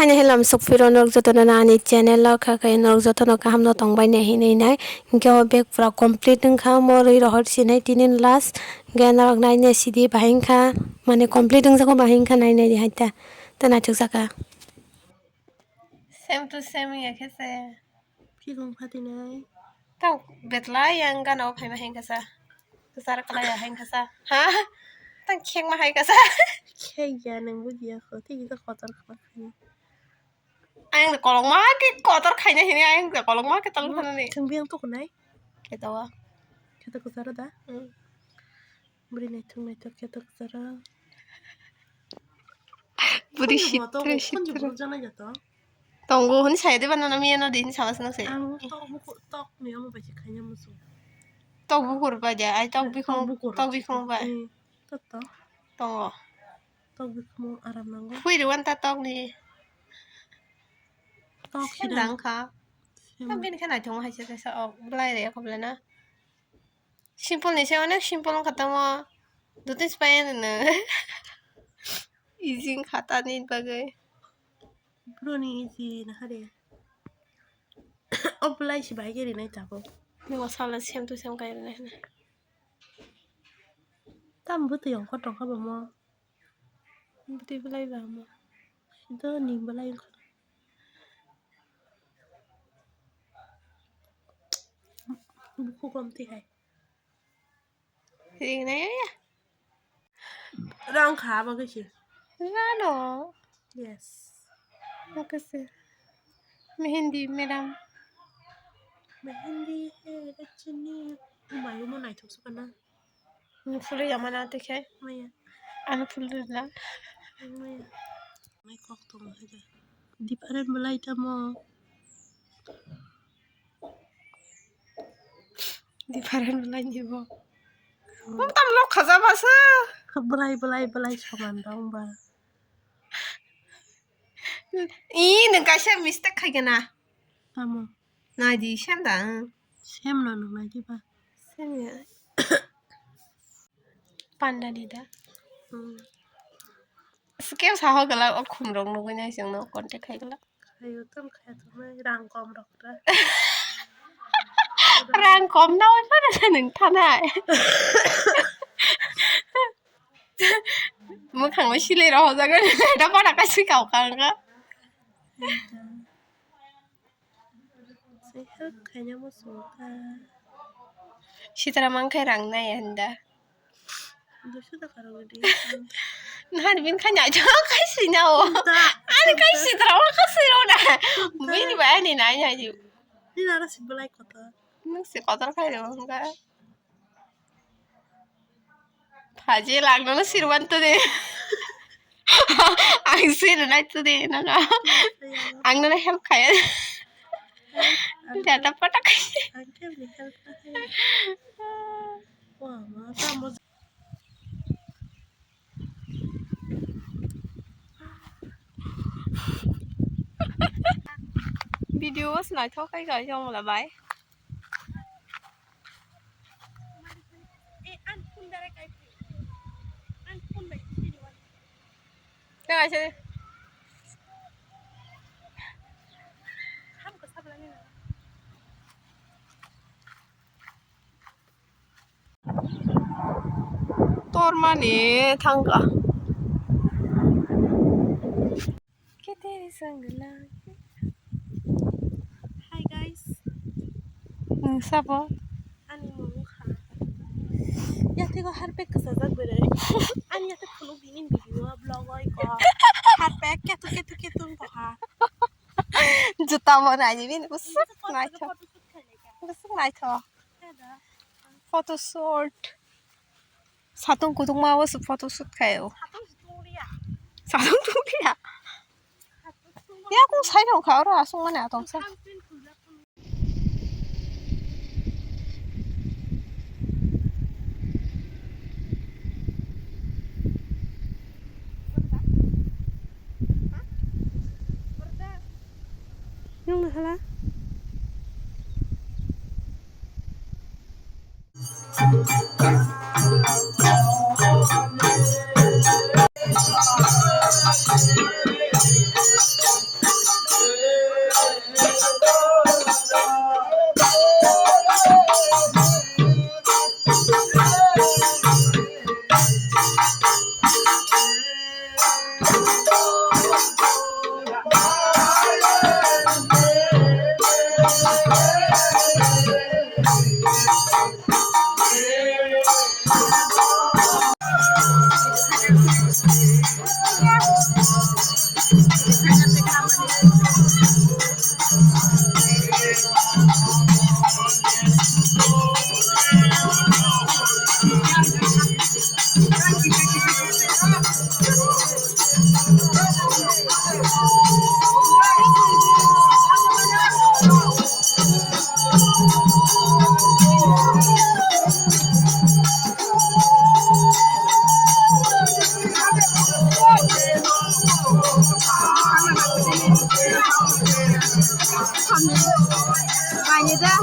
Hanya helam sukfiro nok jotono na ani channel lo kha kai nok jotono kaham no tongbai ne hinai nai ge bek pura complete ng kha mori rohor sinai tinin last ge nok nai ne sidi bahin kha mane complete ng jako bahin kha nai nai di haita tana chuk saka Same to same ya kese.พี่คงพัฒนา Tau betla yang kan au phai ma hen kasa. Kasar kala ya hen kasa. Ha? Tang kheng ma hai kasa. แค่ยาหนึ่งวิทยาเขาที่จะขอตอนขับขัน Anh là có lòng má cái có tao khai này này anh là có lòng má cái tao luôn này. ถึงเบี้ยงตัวคนไหน Cái tao à. แค่ตัวกุศลดา Ừ. บริเนถึงไหนตัวแค่ตัวกุศล Budi คนอยู่ shit. ตัว Budi คนอยู่ shit. บนจังเลยจ้ะตัว Tonggo hun sai de banana mi no din sama sana se. อังตอกมุกตอกเนื้อมันไปเช็คขยันมุสุ Tog bukur ba ja ai tog bi không tog bi không ba. ตัวตอก Tonggo. ตอกบิคมอารามนังก็ Hui de wan ta tog ni. ตอกคิ Cái ดดัง dang kha. Không biết cái này chúng hay sẽ sao ở lại đấy không lên á. Simple này sao nó simple không khata mà. Đồ tin spy nữa. Easy khata ni bagai. พรุ่งนี้จีนะคะเด็กอบไลชิบายเกลีในจับ Ni wasala same to same kayak ni. ตั้มบุตรของเขาตรงเขาบอกว่า Budi belai ba mo. เดินนิ่มบไลบุกความที่ไหน Thì này á. ร่างขาบ้างก็ชิ Ra no. yes Makası. Mehendi madam. ไม่เห็นดีเฮ้ดัชนีหมายว่าไหนถูกสักนะ Full yaman ate kay. ไม่อะ Ano full la. ไม่อะไม่กอกตรงให้จ้ะดิบอะไรมาไล่ทำมอ Di paran belai ni bo. Mo tam lo khaza basa. บไลชอบมันร้องบ้า Ih, nang kasya mistake kay gana. ทำมอ Na di syam dang. เช่มนอนไหนที่บ้า Syam ya. Panda di da. Skip sa ho gala o khum rong no ganya sing no contact kay gala. ใครต้มใครทำไมร่างกอมดอกได้ Rang kom na wan pa na nang tanay. Mo khang ma sile ro sa ga da pa na ka si kaw kang ka. ใส่ฮักใครยังมาสูงค่ะ Sitara mang kay rang na yanda. ดูชุดตะการวันดี Nahan bin kanya jo kay sinaw. Ano kay sitara wa ka siro na. Bini ba ani na nya ju. นี่น่ารักสิบไลค์ก็ต่อ Nung si kotor kay ro nga. Paji lang no sirwan to de. Ang sin na to de na ka. Ang na help kay. Data pata kay. อันเที่ยวนี่ฮัลให้ว้าวมาตามมา Video was nói thôi kay gay trong là bay. อันคุณได้ไรอันคุณไปที่ดีวัน Cái này chứ. ห้ามก็ทำอะไรนี่นะ Tor mani thanga. Cái teri sang la. Hi guys Sabo. อันนี้มึงค่ะอยากที่ก็ฮัทเป็กก็สะจักไปเลยอันอยากที่คุณลูกดีนี่วิดีโอบล็อกไว้ก็ฮัทเป็กแกตุนก็ค่ะ Juta mo na ni bin usap na cho. Usap na cho. Photo shoot. Satong kudung mawas photo shoot kayo. Satong tungriya. Ya kung sai no ka ora asung na atong sa. Yung mahala Banyak dah.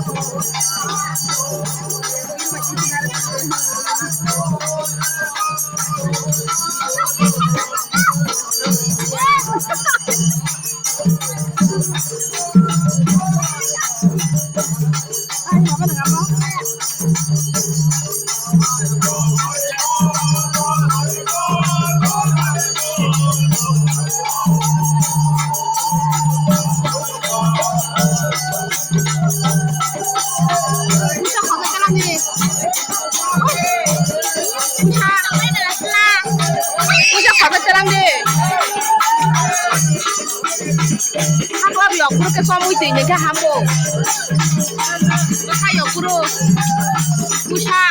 Udah kabar terang deh. Aku abi aku ke kamu itu ini ke kamu. Kayak guru. Musa.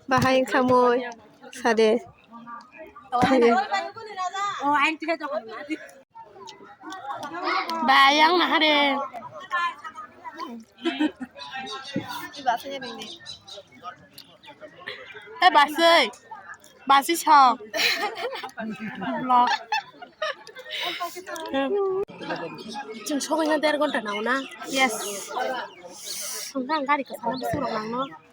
Bahain kamu, sade. Bayang nah deh. Basih, basih chok. Blog. Jeng soknya 1.5 घन्टा नाव ना? Yes. Sungguh enggak di kesana besok orang no.